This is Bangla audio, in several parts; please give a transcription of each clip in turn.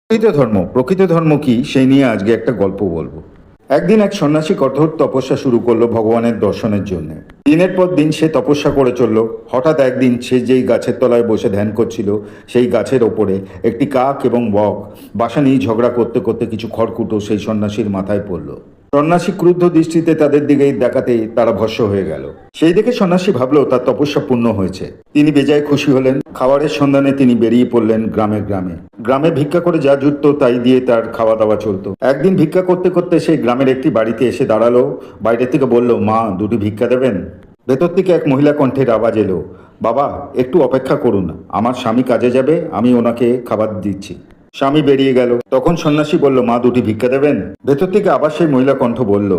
প্রকৃত ধর্ম কি সেই নিয়ে আজকে একটা গল্প বলবো। একদিন এক সন্ন্যাসী কঠোর তপস্যা শুরু করলো ভগবানের দর্শনের জন্য। দিনের পর দিন সে তপস্যা করে চলল। হঠাৎ একদিন সে যেই গাছের তলায় বসে ধ্যান করছিল, সেই গাছের ওপরে একটি কাক এবং বক বাসা নিয়ে ঝগড়া করতে করতে কিছু খড়কুটো সেই সন্ন্যাসীর মাথায় পড়ল। সন্ন্যাসী ক্রুদ্ধ দৃষ্টিতে তাদের দিকেই দেখাতেই তারা ভস্ম হয়ে গেল। সেই দেখে সন্ন্যাসী ভাবলো তার তপস্যা পূর্ণ হয়েছে। তিনি বেজায় খুশি হলেন। খাবারের সন্ধানে তিনি বেরিয়ে পড়লেন গ্রামে গ্রামে। গ্রামে ভিক্ষা করে যা জুটত তাই দিয়ে তার খাওয়া দাওয়া চলতো। একদিন ভিক্ষা করতে করতে সেই গ্রামের একটি বাড়িতে এসে দাঁড়ালো। বাইরে থেকে বলল, মা, দুটি ভিক্ষা দেবেন? ভেতর থেকে এক মহিলা কণ্ঠের আওয়াজ এলো, বাবা, একটু অপেক্ষা করুন, আমার স্বামী কাজে যাবে, আমি ওনাকে খাবার দিচ্ছি। স্বামী বেরিয়ে গেল। তখন সন্ন্যাসী বলল, মা, দুটি ভিক্ষা দেবেন? ভেতর থেকে আবার সেই মহিলা কণ্ঠ বলল,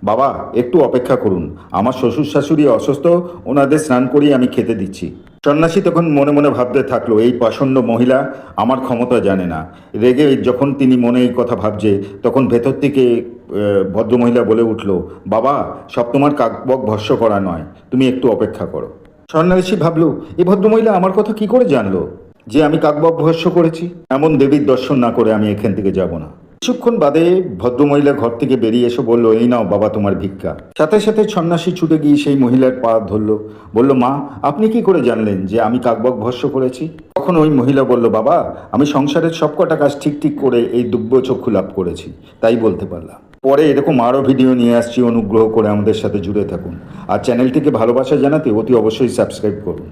বাবা, একটু অপেক্ষা করুন, আমার শ্বশুর শাশুড়ি অসুস্থ, ওনাদের স্নান করিয়ে আমি খেতে দিচ্ছি। সন্ন্যাসী তখন মনে মনে ভাবতে থাকলো, এই পাষণ্ড মহিলা আমার ক্ষমতা জানে না। রেগে যখন তিনি মনে এই কথা ভাবছে, তখন ভেতর থেকে ভদ্রমহিলা বলে উঠল, বাবা, সব তোমার কাকবক ভস্য করা নয়, তুমি একটু অপেক্ষা করো। সন্ন্যাসী ভাবলো, এই ভদ্রমহিলা আমার কথা কি করে জানলো যে আমি কাকবক ভস্য করেছি? এমন দেবীর দর্শন না করে আমি এখান থেকে যাব না। কিছুক্ষণ বাদে ভদ্রমহিলা ঘর থেকে বেরিয়ে এসে বলল, এই নাও বাবা তোমার ভিক্ষা। সাথে সাথে সন্ন্যাসী ছুটে গিয়ে সেই মহিলার পা ধরল। বলল, মা, আপনি কি করে জানলেন যে আমি কাকবক ভস্য করেছি? তখন ওই মহিলা বলল, বাবা, আমি সংসারের সবকটা কাজ ঠিক ঠিক করে এই দিব্য চক্ষু লাভ করেছি, তাই বলতে পারলাম। পরে এরকম আরও ভিডিও নিয়ে আসছি, অনুগ্রহ করে আমাদের সাথে জুড়ে থাকুন। আর চ্যানেলটিকে ভালোবাসা জানাতে অতি অবশ্যই সাবস্ক্রাইব করুন।